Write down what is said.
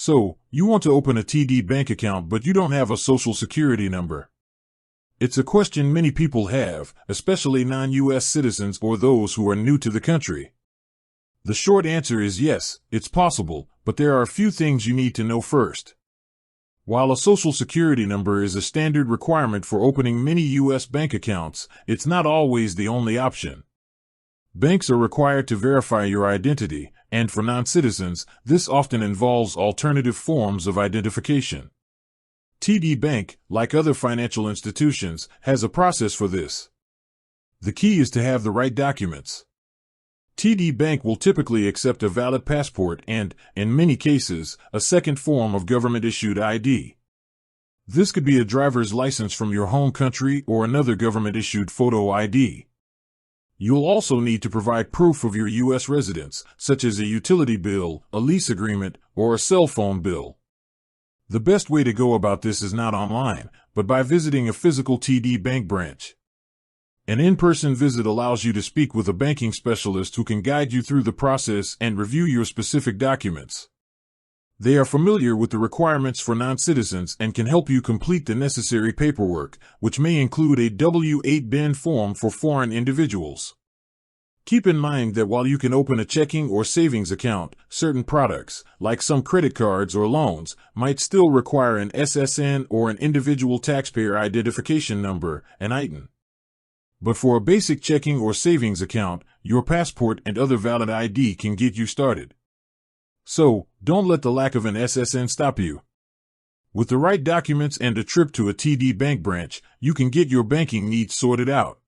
So, you want to open a TD bank account but you don't have a social security number. It's a question many people have, especially non-US citizens or those who are new to the country. The short answer is yes, it's possible, but there are a few things you need to know first. While a social security number is a standard requirement for opening many US bank accounts, it's not always the only option. Banks are required to verify your identity, and for non-citizens, this often involves alternative forms of identification. TD Bank, like other financial institutions, has a process for this. The key is to have the right documents. TD Bank will typically accept a valid passport and, in many cases, a second form of government-issued ID. This could be a driver's license from your home country or another government-issued photo ID. You'll also need to provide proof of your U.S. residence, such as a utility bill, a lease agreement, or a cell phone bill. The best way to go about this is not online, but by visiting a physical TD Bank branch. An in-person visit allows you to speak with a banking specialist who can guide you through the process and review your specific documents. They are familiar with the requirements for non-citizens and can help you complete the necessary paperwork, which may include a W-8BEN form for foreign individuals. Keep in mind that while you can open a checking or savings account, certain products, like some credit cards or loans, might still require an SSN or an individual taxpayer identification number, an ITIN. But for a basic checking or savings account, your passport and other valid ID can get you started. So, don't let the lack of an SSN stop you. With the right documents and a trip to a TD Bank branch, you can get your banking needs sorted out.